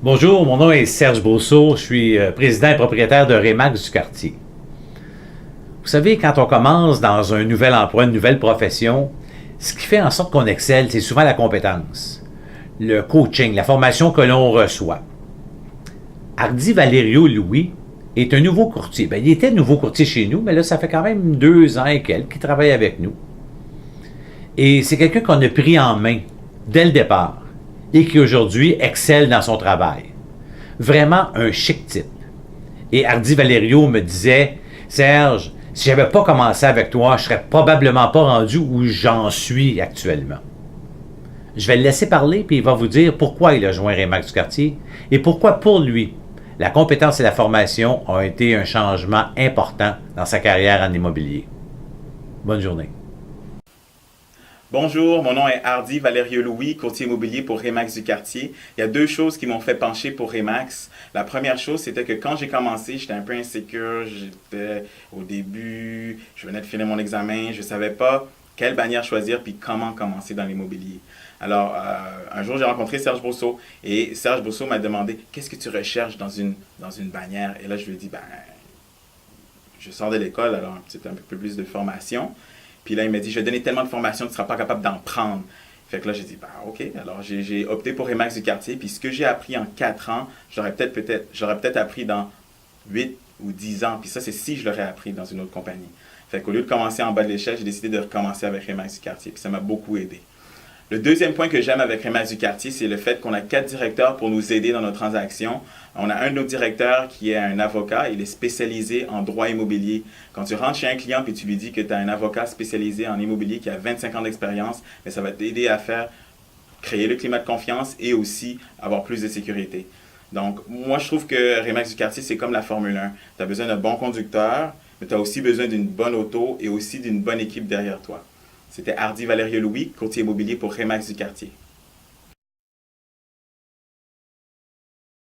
Bonjour, mon nom est Serge Brousseau, je suis président et propriétaire de Remax du quartier. Vous savez, quand on commence dans un nouvel emploi, une nouvelle profession, ce qui fait en sorte qu'on excelle, c'est souvent la compétence, le coaching, la formation que l'on reçoit. Hardy Valerio Louis est un nouveau courtier. Il était nouveau courtier chez nous, mais là, ça fait quand même 2 ans et quelques qu'il travaille avec nous. Et c'est quelqu'un qu'on a pris en main dès le départ et qui aujourd'hui excelle dans son travail. Vraiment un chic type. Et Hardy Valerio me disait, Serge, si j'avais pas commencé avec toi, je serais probablement pas rendu où j'en suis actuellement. Je vais le laisser parler, puis il va vous dire pourquoi il a joint Remax du quartier et pourquoi pour lui, la compétence et la formation ont été un changement important dans sa carrière en immobilier. Bonne journée. Bonjour, mon nom est Hardy Valerio Louis, courtier immobilier pour Remax du quartier. Il y a deux choses qui m'ont fait pencher pour Remax. La première chose, c'était que quand j'ai commencé, j'étais un peu insécure. J'étais au début, je venais de finir mon examen, je ne savais pas quelle bannière choisir puis comment commencer dans l'immobilier. Alors, un jour, j'ai rencontré Serge Brousseau et Serge Brousseau m'a demandé qu'est-ce que tu recherches dans une bannière. Et là, je lui ai dit, je sors de l'école, alors c'était un peu plus de formation. Puis là, il m'a dit, je vais donner tellement de formations que tu ne seras pas capable d'en prendre. Fait que là, j'ai dit, OK. Alors, j'ai opté pour Remax du quartier. Puis ce que j'ai appris en 4 ans, j'aurais peut-être appris dans 8 ou 10 ans. Puis ça, c'est si je l'aurais appris dans une autre compagnie. Fait qu'au lieu de commencer en bas de l'échelle, j'ai décidé de recommencer avec Remax du quartier. Puis ça m'a beaucoup aidé. Le deuxième point que j'aime avec Remax du quartier, c'est le fait qu'on a 4 directeurs pour nous aider dans nos transactions. On a un de nos directeurs qui est un avocat, il est spécialisé en droit immobilier. Quand tu rentres chez un client et tu lui dis que tu as un avocat spécialisé en immobilier qui a 25 ans d'expérience, mais ça va t'aider à créer le climat de confiance et aussi avoir plus de sécurité. Donc, moi, je trouve que Remax du quartier, c'est comme la Formule 1. Tu as besoin d'un bon conducteur, mais tu as aussi besoin d'une bonne auto et aussi d'une bonne équipe derrière toi. C'était Hardy Valerio Louis, courtier immobilier pour Remax du quartier.